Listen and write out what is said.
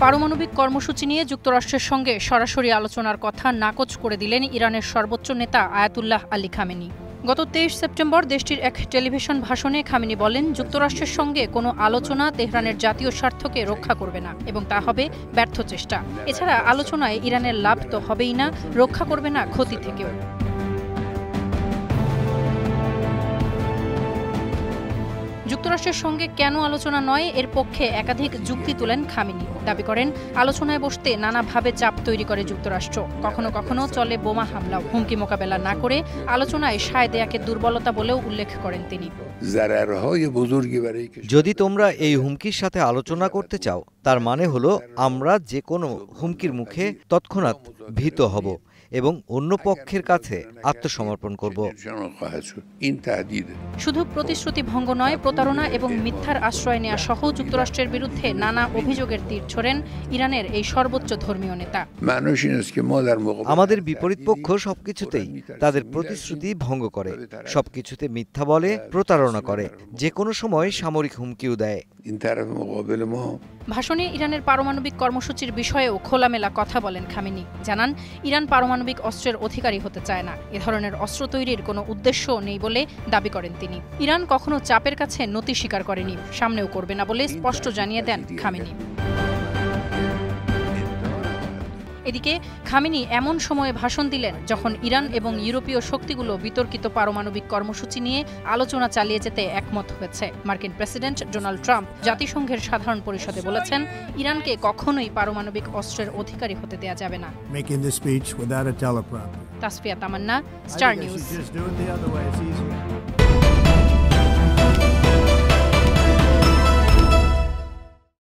পারমাণবিক কর্মসূচি নিয়ে যুক্তরাষ্ট্রের সঙ্গে সরাসরি আলোচনার কথা নাকচ করে দিলেন ইরানের সর্বোচ্চ নেতা আয়াতুল্লাহ আলী খামেনি। গত 23 সেপ্টেম্বর দেশটির এক টেলিভিশন ভাষণে খামেনি বলেন, যুক্তরাষ্ট্রের সঙ্গে কোনো আলোচনা তেহরানের জাতীয় স্বার্থকে রক্ষা করবে না এবং তা হবে ব্যর্থ চেষ্টা। এছাড়া আলোচনায় ইরানের লাভ তো হবেই না, রক্ষা করবে না ক্ষতি থেকেও। যুক্তরাষ্ট্রের সঙ্গে কেন আলোচনা নয়, এর পক্ষে একাধিক যুক্তি তুলেন খামেনি। দাবি করেন, আলোচনায় বসতে নানাভাবে চাপ তৈরি করে যুক্তরাষ্ট্র, কখনো কখনো চলে বোমা হামলাও। হুমকি মোকাবেলা না করে আলোচনায় সায় দেয়াকে দুর্বলতা বলেও উল্লেখ করেন তিনি। যদি তোমরা এই হুমকির সাথে আলোচনা করতে চাও, তার মানে হলো আমরা যে কোনো হুমকির মুখে তৎক্ষণাৎ ভীত হব এবং অন্য পক্ষের কাছে আত্মসমর্পণ করব। শুধু প্রতিশ্রুতি ভঙ্গ নয়, প্রতারণা এবং মিথ্যার আশ্রয় নেওয়া সহ যুক্তরাষ্ট্রের বিরুদ্ধে নানা অভিযোগের তীর ছোড়েন ইরানের এই সর্বোচ্চ ধর্মীয় নেতা। আমাদের বিপরীত পক্ষ সবকিছুতেই তাদের প্রতিশ্রুতি ভঙ্গ করে, সবকিছুতে মিথ্যা বলে, প্রতারণা করে, যে কোনো সময় সামরিক হুমকিও দেয়। ভাষণে ইরানের পারমাণবিক কর্মসূচির বিষয়েও খোলামেলা কথা বলেন খামেনি। জানান, ইরান পারমাণবিক অস্ত্রের অধিকারী হতে চায় না, এ ধরনের অস্ত্র তৈরির কোনো উদ্দেশ্য নেই বলে দাবি করেন তিনি। ইরান কখনো চাপের কাছে নতি স্বীকার করেনি, সামনেও করবে না বলে স্পষ্ট জানিয়ে দেন খামেনি। এদিকে খামেনি এমন সময়ে ভাষণ দিলেন যখন ইরান এবং ইউরোপীয় শক্তিগুলো বিতর্কিত পারমাণবিক কর্মসূচি নিয়ে আলোচনা চালিয়ে যেতে একমত হয়েছে। মার্কিন প্রেসিডেন্ট ডোনাল্ড ট্রাম্প জাতিসংঘের সাধারণ পরিষদে বলেছেন, ইরানকে কখনোই পারমাণবিক অস্ত্রের অধিকারী হতে দেয়া যাবে না। Making this speech without a teleprompter. Tasfia Tamanna, star news.